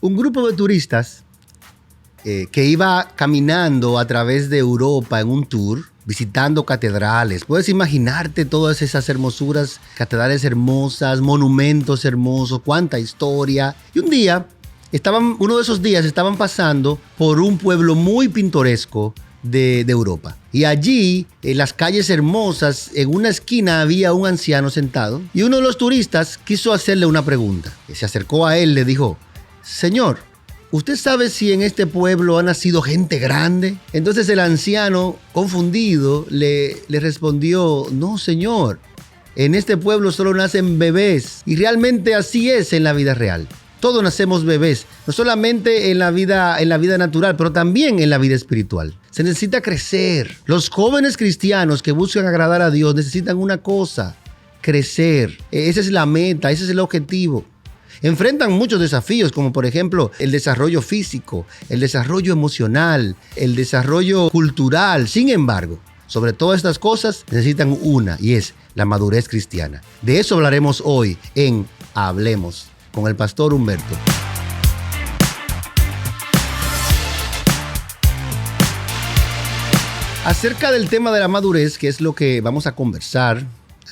Un grupo de turistas que iba caminando a través de Europa en un tour, visitando catedrales. Puedes imaginarte todas esas hermosuras, catedrales hermosas, monumentos hermosos, cuánta historia. Y un día, uno de esos días estaban pasando por un pueblo muy pintoresco de Europa. Y allí, en las calles hermosas, en una esquina había un anciano sentado. Y uno de los turistas quiso hacerle una pregunta. Se acercó a él, le dijo: Señor, ¿usted sabe si en este pueblo ha nacido gente grande? Entonces el anciano, confundido, le respondió: no, señor, en este pueblo solo nacen bebés. Y realmente así es en la vida real. Todos nacemos bebés, no solamente en la vida natural, pero también en la vida espiritual. Se necesita crecer. Los jóvenes cristianos que buscan agradar a Dios necesitan una cosa: crecer. Esa es la meta, ese es el objetivo. Enfrentan muchos desafíos, como por ejemplo el desarrollo físico, el desarrollo emocional, el desarrollo cultural. Sin embargo, sobre todas estas cosas necesitan una, y es la madurez cristiana. De eso hablaremos hoy en Hablemos con el pastor Humberto. Acerca del tema de la madurez, que es lo que vamos a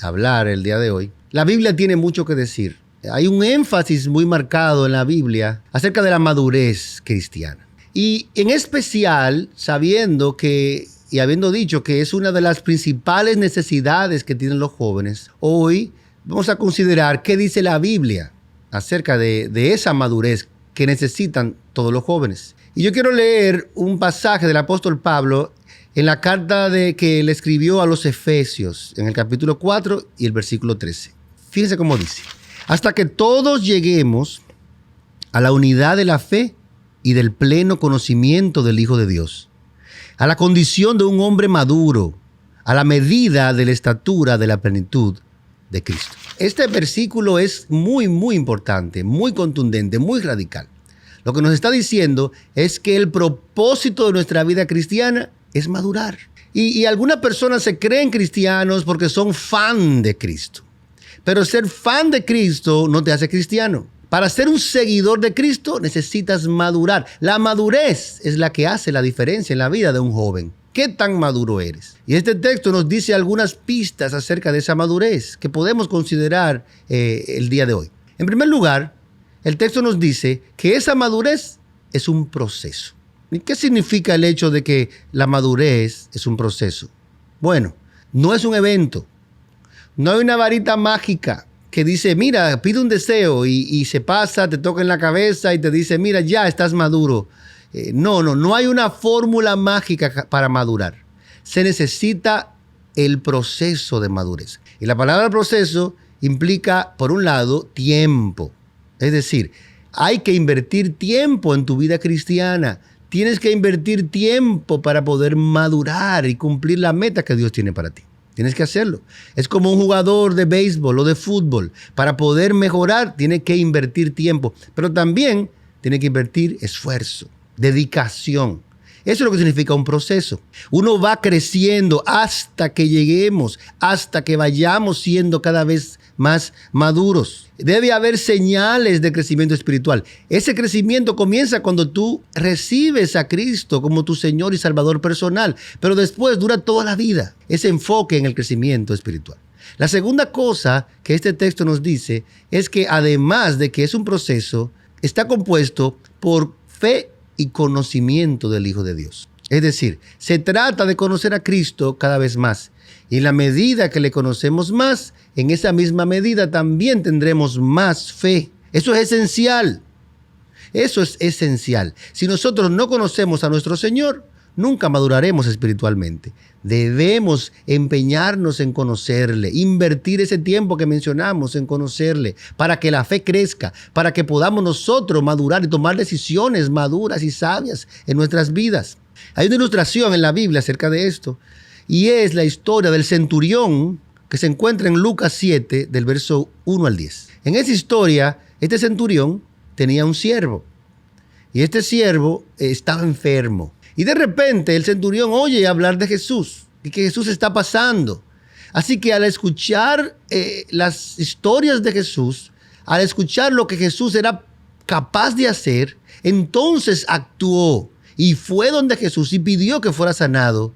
hablar el día de hoy, la Biblia tiene mucho que decir. Hay un énfasis muy marcado en la Biblia acerca de la madurez cristiana. Y en especial, sabiendo que y habiendo dicho que es una de las principales necesidades que tienen los jóvenes, hoy vamos a considerar qué dice la Biblia acerca de esa madurez que necesitan todos los jóvenes. Y yo quiero leer un pasaje del apóstol Pablo en la carta que le escribió a los Efesios, en el capítulo 4 y el versículo 13. Fíjense cómo dice: hasta que todos lleguemos a la unidad de la fe y del pleno conocimiento del Hijo de Dios, a la condición de un hombre maduro, a la medida de la estatura de la plenitud de Cristo. Este versículo es muy, muy importante, muy contundente, muy radical. Lo que nos está diciendo es que el propósito de nuestra vida cristiana es madurar. Y algunas personas se creen cristianos porque son fan de Cristo. Pero ser fan de Cristo no te hace cristiano. Para ser un seguidor de Cristo necesitas madurar. La madurez es la que hace la diferencia en la vida de un joven. ¿Qué tan maduro eres? Y este texto nos dice algunas pistas acerca de esa madurez que podemos considerar el día de hoy. En primer lugar, el texto nos dice que esa madurez es un proceso. ¿Y qué significa el hecho de que la madurez es un proceso? Bueno, no es un evento. No hay una varita mágica que dice: mira, pide un deseo y se pasa, te toca en la cabeza y te dice: mira, ya estás maduro. No hay una fórmula mágica para madurar. Se necesita el proceso de madurez. Y la palabra proceso implica, por un lado, tiempo. Es decir, hay que invertir tiempo en tu vida cristiana. Tienes que invertir tiempo para poder madurar y cumplir la meta que Dios tiene para ti. Tienes que hacerlo. Es como un jugador de béisbol o de fútbol. Para poder mejorar, tiene que invertir tiempo. Pero también tiene que invertir esfuerzo, dedicación. Eso es lo que significa un proceso. Uno va creciendo hasta que lleguemos, hasta que vayamos siendo cada vez más maduros. Debe haber señales de crecimiento espiritual. Ese crecimiento comienza cuando tú recibes a Cristo como tu Señor y Salvador personal, pero después dura toda la vida ese enfoque en el crecimiento espiritual. La segunda cosa que este texto nos dice es que además de que es un proceso, está compuesto por fe y conocimiento del Hijo de Dios. Es decir, se trata de conocer a Cristo cada vez más. Y en la medida que le conocemos más, en esa misma medida también tendremos más fe. Eso es esencial. Eso es esencial. Si nosotros no conocemos a nuestro Señor, nunca maduraremos espiritualmente. Debemos empeñarnos en conocerle, invertir ese tiempo que mencionamos en conocerle, para que la fe crezca, para que podamos nosotros madurar y tomar decisiones maduras y sabias en nuestras vidas. Hay una ilustración en la Biblia acerca de esto, y es la historia del centurión que se encuentra en Lucas 7, del verso 1 al 10. En esa historia, este centurión tenía un siervo, y este siervo estaba enfermo. Y de repente el centurión oye hablar de Jesús y que Jesús está pasando. Así que al escuchar las historias de Jesús, al escuchar lo que Jesús era capaz de hacer, entonces actuó y fue donde Jesús y pidió que fuera sanado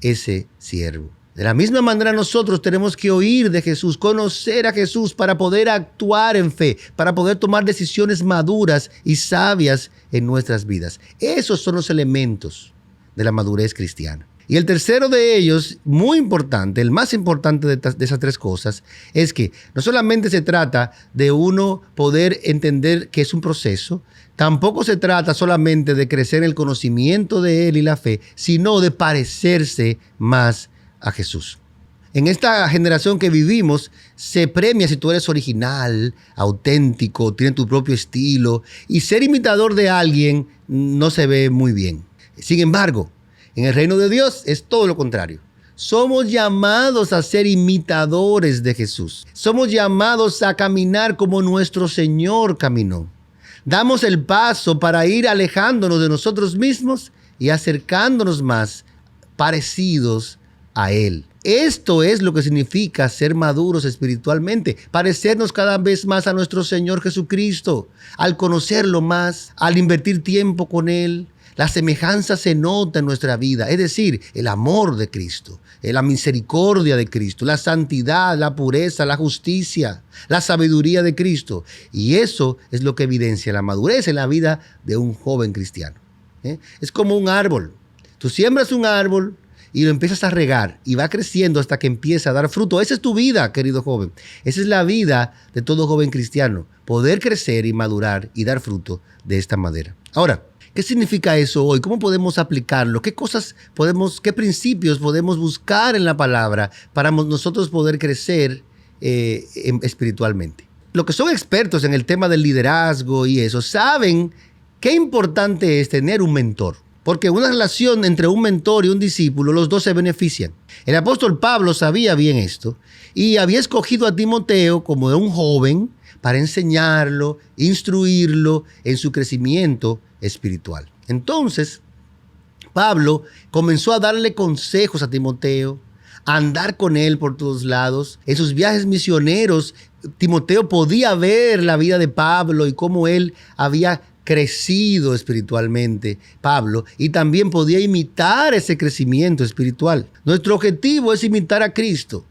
ese siervo. De la misma manera nosotros tenemos que oír de Jesús, conocer a Jesús para poder actuar en fe, para poder tomar decisiones maduras y sabias en nuestras vidas. Esos son los elementos de la madurez cristiana. Y el tercero de ellos, muy importante, el más importante de esas tres cosas, es que no solamente se trata de uno poder entender que es un proceso, tampoco se trata solamente de crecer en el conocimiento de Él y la fe, sino de parecerse más a Jesús. En esta generación que vivimos, se premia si tú eres original, auténtico, tienes tu propio estilo, y ser imitador de alguien no se ve muy bien. Sin embargo, en el reino de Dios es todo lo contrario. Somos llamados a ser imitadores de Jesús. Somos llamados a caminar como nuestro Señor caminó. Damos el paso para ir alejándonos de nosotros mismos y acercándonos más parecidos a Él. Esto es lo que significa ser maduros espiritualmente, parecernos cada vez más a nuestro Señor Jesucristo, al conocerlo más, al invertir tiempo con Él. La semejanza se nota en nuestra vida, es decir, el amor de Cristo, la misericordia de Cristo, la santidad, la pureza, la justicia, la sabiduría de Cristo. Y eso es lo que evidencia la madurez en la vida de un joven cristiano. Es como un árbol. Tú siembras un árbol y lo empiezas a regar y va creciendo hasta que empieza a dar fruto. Esa es tu vida, querido joven. Esa es la vida de todo joven cristiano. Poder crecer y madurar y dar fruto de esta manera. Ahora, ¿qué significa eso hoy? ¿Cómo podemos aplicarlo? ¿Qué principios podemos buscar en la palabra para nosotros poder crecer espiritualmente? Los que son expertos en el tema del liderazgo y eso, saben qué importante es tener un mentor. Porque una relación entre un mentor y un discípulo, los dos se benefician. El apóstol Pablo sabía bien esto y había escogido a Timoteo como un joven para enseñarlo, instruirlo en su crecimiento espiritual. Entonces, Pablo comenzó a darle consejos a Timoteo, a andar con él por todos lados. En sus viajes misioneros, Timoteo podía ver la vida de Pablo y cómo él había crecido espiritualmente, Pablo, y también podía imitar ese crecimiento espiritual. Nuestro objetivo es imitar a Cristo.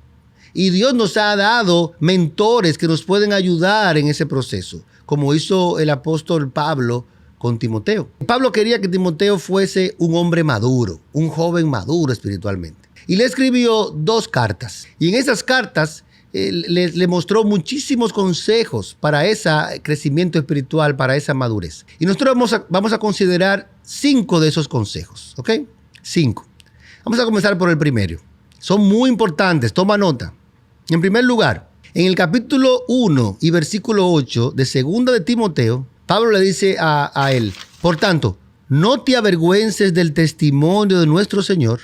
Y Dios nos ha dado mentores que nos pueden ayudar en ese proceso, como hizo el apóstol Pablo con Timoteo. Pablo quería que Timoteo fuese un hombre maduro, un joven maduro espiritualmente. Y le escribió 2 cartas. Y en esas cartas le mostró muchísimos consejos para ese crecimiento espiritual, para esa madurez. Y nosotros vamos a considerar 5 de esos consejos, ¿ok? 5. Vamos a comenzar por el primero. Son muy importantes, toma nota. En primer lugar, en el capítulo 1 y versículo 8 de 2 de Timoteo, Pablo le dice a él: por tanto, no te avergüences del testimonio de nuestro Señor,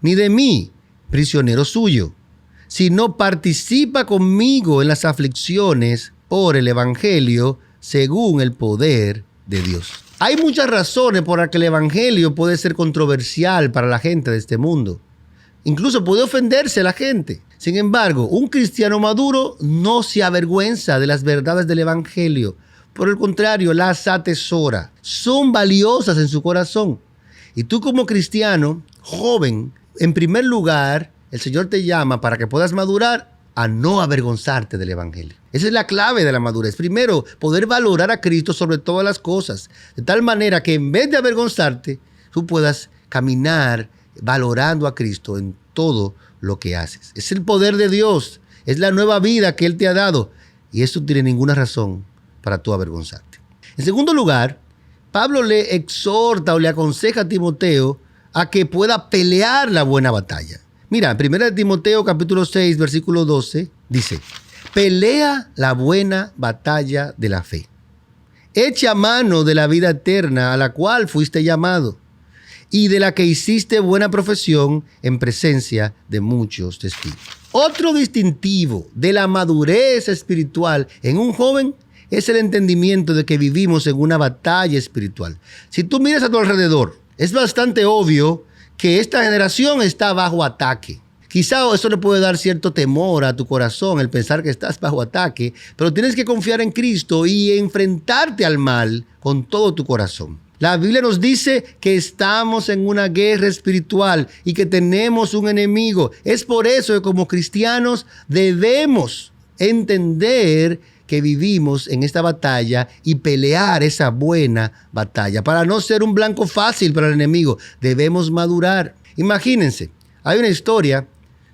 ni de mí, prisionero suyo, sino participa conmigo en las aflicciones por el evangelio según el poder de Dios. Hay muchas razones por las que el evangelio puede ser controversial para la gente de este mundo. Incluso puede ofenderse a la gente. Sin embargo, un cristiano maduro no se avergüenza de las verdades del evangelio. Por el contrario, las atesora. Son valiosas en su corazón. Y tú como cristiano, joven, en primer lugar, el Señor te llama para que puedas madurar a no avergonzarte del evangelio. Esa es la clave de la madurez. Primero, poder valorar a Cristo sobre todas las cosas. De tal manera que en vez de avergonzarte, tú puedas caminar valorando a Cristo en todo lo que haces. Es el poder de Dios. Es la nueva vida que Él te ha dado. Y eso no tiene ninguna razón para tú avergonzarte. En segundo lugar, Pablo le exhorta o le aconseja a Timoteo a que pueda pelear la buena batalla. Mira, 1 Timoteo capítulo 6, versículo 12, dice: pelea la buena batalla de la fe. Echa mano de la vida eterna a la cual fuiste llamado y de la que hiciste buena profesión en presencia de muchos testigos. Otro distintivo de la madurez espiritual en un joven es el entendimiento de que vivimos en una batalla espiritual. Si tú miras a tu alrededor, es bastante obvio que esta generación está bajo ataque, Quizá eso le puede dar cierto temor a tu corazón, el pensar que estás bajo ataque, pero tienes que confiar en Cristo y enfrentarte al mal con todo tu corazón. La Biblia nos dice que estamos en una guerra espiritual y que tenemos un enemigo. Es por eso que como cristianos debemos entender que vivimos en esta batalla y pelear esa buena batalla. Para no ser un blanco fácil para el enemigo, debemos madurar. Imagínense, hay una historia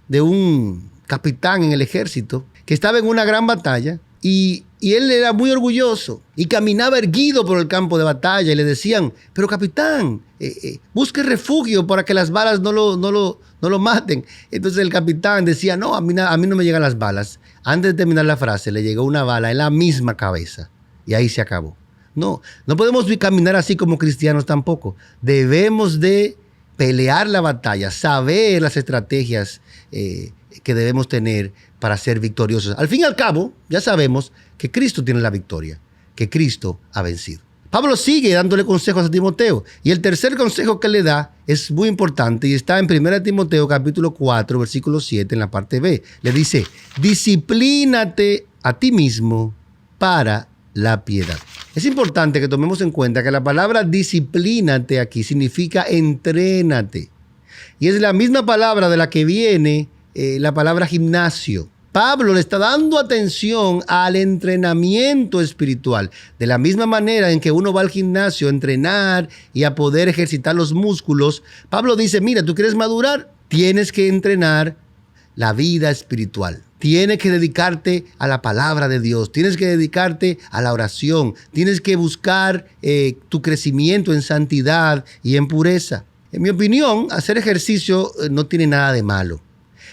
de un capitán en el ejército que estaba en una gran batalla y él era muy orgulloso y caminaba erguido por el campo de batalla y le decían, pero capitán, busque refugio para que las balas no lo maten. Entonces el capitán decía, no, a mí no me llegan las balas. Antes de terminar la frase, le llegó una bala en la misma cabeza y ahí se acabó. No podemos caminar así como cristianos tampoco. Debemos de pelear la batalla, saber las estrategias que debemos tener para ser victoriosos. Al fin y al cabo, ya sabemos que Cristo tiene la victoria, que Cristo ha vencido. Pablo sigue dándole consejos a Timoteo y el tercer consejo que le da es muy importante y está en 1 Timoteo capítulo 4, versículo 7 en la parte B. Le dice, disciplínate a ti mismo para la piedad. Es importante que tomemos en cuenta que la palabra disciplínate aquí significa entrénate. Y es la misma palabra de la que viene la palabra gimnasio. Pablo le está dando atención al entrenamiento espiritual. De la misma manera en que uno va al gimnasio a entrenar y a poder ejercitar los músculos, Pablo dice, mira, tú quieres madurar, tienes que entrenar la vida espiritual. Tienes que dedicarte a la palabra de Dios, tienes que dedicarte a la oración, tienes que buscar tu crecimiento en santidad y en pureza. En mi opinión, hacer ejercicio no tiene nada de malo.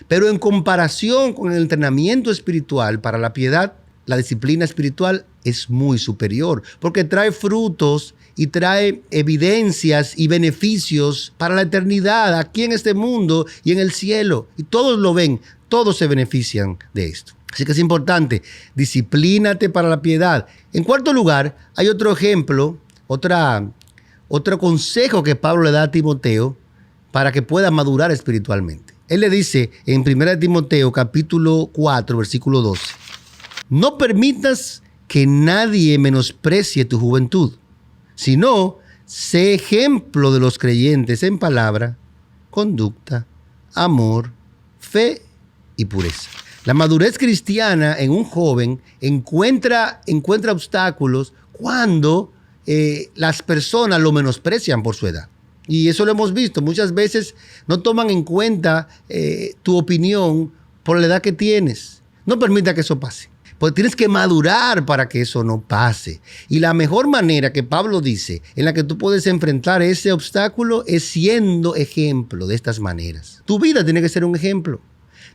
Pero en comparación con el entrenamiento espiritual para la piedad, la disciplina espiritual es muy superior, porque trae frutos y trae evidencias y beneficios para la eternidad aquí en este mundo y en el cielo. Y todos lo ven, todos se benefician de esto. Así que es importante, disciplínate para la piedad. En cuarto lugar, hay otro ejemplo, otro consejo que Pablo le da a Timoteo para que pueda madurar espiritualmente. Él le dice en 1 Timoteo capítulo 4, versículo 12, no permitas que nadie menosprecie tu juventud, sino sé ejemplo de los creyentes en palabra, conducta, amor, fe y pureza. La madurez cristiana en un joven encuentra obstáculos cuando las personas lo menosprecian por su edad. Y eso lo hemos visto. Muchas veces no toman en cuenta tu opinión por la edad que tienes. No permita que eso pase. Porque tienes que madurar para que eso no pase. Y la mejor manera que Pablo dice en la que tú puedes enfrentar ese obstáculo es siendo ejemplo de estas maneras. Tu vida tiene que ser un ejemplo.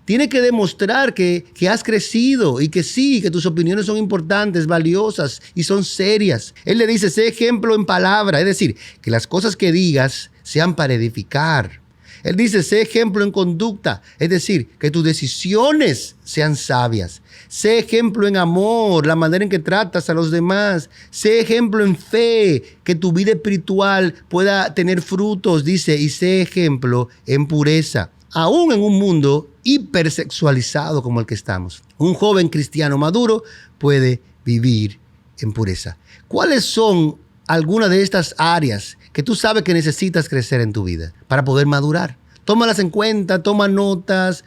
Tiene que demostrar que has crecido y que sí, que tus opiniones son importantes, valiosas y son serias. Él le dice, sé ejemplo en palabra, es decir, que las cosas que digas sean para edificar. Él dice, sé ejemplo en conducta, es decir, que tus decisiones sean sabias. Sé ejemplo en amor, la manera en que tratas a los demás. Sé ejemplo en fe, que tu vida espiritual pueda tener frutos, dice, y sé ejemplo en pureza. Aún en un mundo hipersexualizado como el que estamos, un joven cristiano maduro puede vivir en pureza. ¿Cuáles son algunas de estas áreas que tú sabes que necesitas crecer en tu vida para poder madurar? Tómalas en cuenta, toma notas,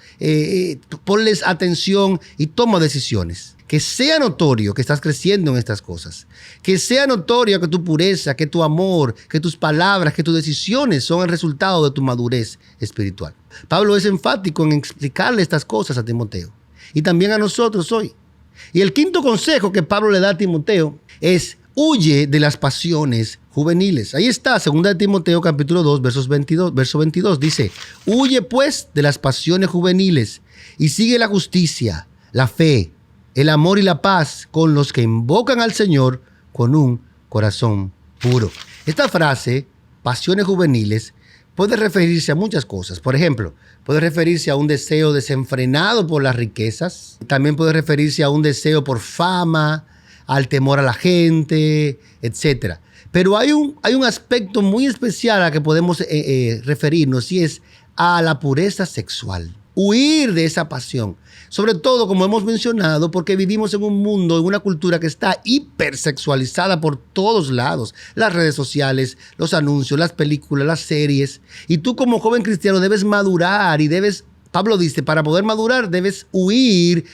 ponles atención y toma decisiones. Que sea notorio que estás creciendo en estas cosas. Que sea notorio que tu pureza, que tu amor, que tus palabras, que tus decisiones son el resultado de tu madurez espiritual. Pablo es enfático en explicarle estas cosas a Timoteo y también a nosotros hoy. Y el quinto consejo que Pablo le da a Timoteo es huye de las pasiones juveniles. Ahí está, 2 Timoteo capítulo 2, verso 22. Dice, huye pues de las pasiones juveniles y sigue la justicia, la fe, el amor y la paz con los que invocan al Señor con un corazón puro. Esta frase, pasiones juveniles, puede referirse a muchas cosas. Por ejemplo, puede referirse a un deseo desenfrenado por las riquezas. También puede referirse a un deseo por fama, al temor a la gente, etc. Pero hay un aspecto muy especial a que podemos referirnos y es a la pureza sexual. huir de esa pasión. Sobre todo, como hemos mencionado, porque vivimos en un mundo, en una cultura que está hipersexualizada por todos lados. Las redes sociales, los anuncios, las películas, las series. Y tú como joven cristiano debes madurar y Pablo dice, para poder madurar debes huir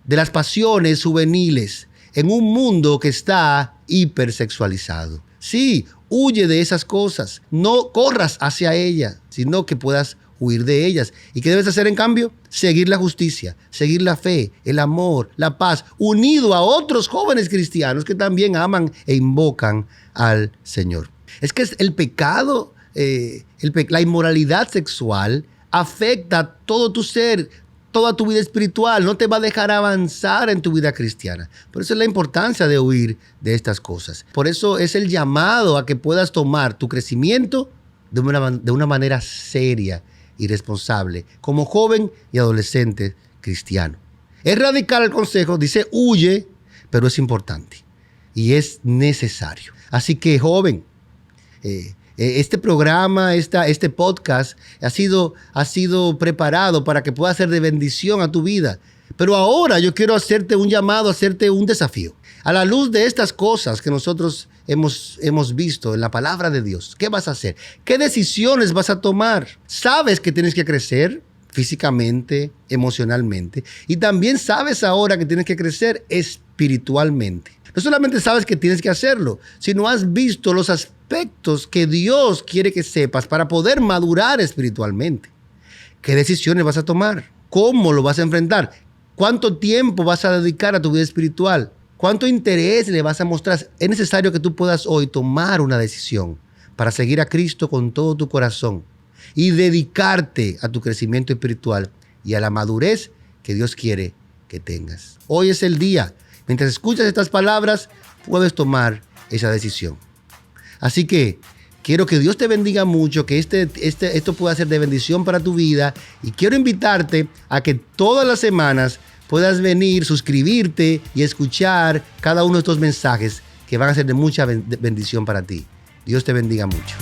de las pasiones juveniles en un mundo que está hipersexualizado. Sí, huye de esas cosas. No corras hacia ellas, sino que puedas huir de ellas. ¿Y qué debes hacer en cambio? Seguir la justicia, seguir la fe, el amor, la paz, unido a otros jóvenes cristianos que también aman e invocan al Señor. Es que el pecado, la inmoralidad sexual afecta todo tu ser, toda tu vida espiritual, no te va a dejar avanzar en tu vida cristiana. Por eso es la importancia de huir de estas cosas. Por eso es el llamado a que puedas tomar tu crecimiento de una manera seria y responsable, como joven y adolescente cristiano. Es radical el consejo, dice huye, pero es importante y es necesario. Así que, joven, este programa, este podcast ha sido preparado para que pueda ser de bendición a tu vida. Pero ahora yo quiero hacerte un llamado, hacerte un desafío. A la luz de estas cosas que nosotros hemos visto en la palabra de Dios, ¿qué vas a hacer? ¿Qué decisiones vas a tomar? Sabes que tienes que crecer físicamente, emocionalmente, y también sabes ahora que tienes que crecer espiritualmente. No solamente sabes que tienes que hacerlo, sino has visto los aspectos que Dios quiere que sepas para poder madurar espiritualmente. ¿Qué decisiones vas a tomar? ¿Cómo lo vas a enfrentar? ¿Cuánto tiempo vas a dedicar a tu vida espiritual? ¿Cuánto interés le vas a mostrar? Es necesario que tú puedas hoy tomar una decisión para seguir a Cristo con todo tu corazón y dedicarte a tu crecimiento espiritual y a la madurez que Dios quiere que tengas. Hoy es el día. Mientras escuchas estas palabras, puedes tomar esa decisión. Así que quiero que Dios te bendiga mucho, que esto pueda ser de bendición para tu vida. Y quiero invitarte a que todas las semanas puedas venir, suscribirte y escuchar cada uno de estos mensajes que van a ser de mucha bendición para ti. Dios te bendiga mucho.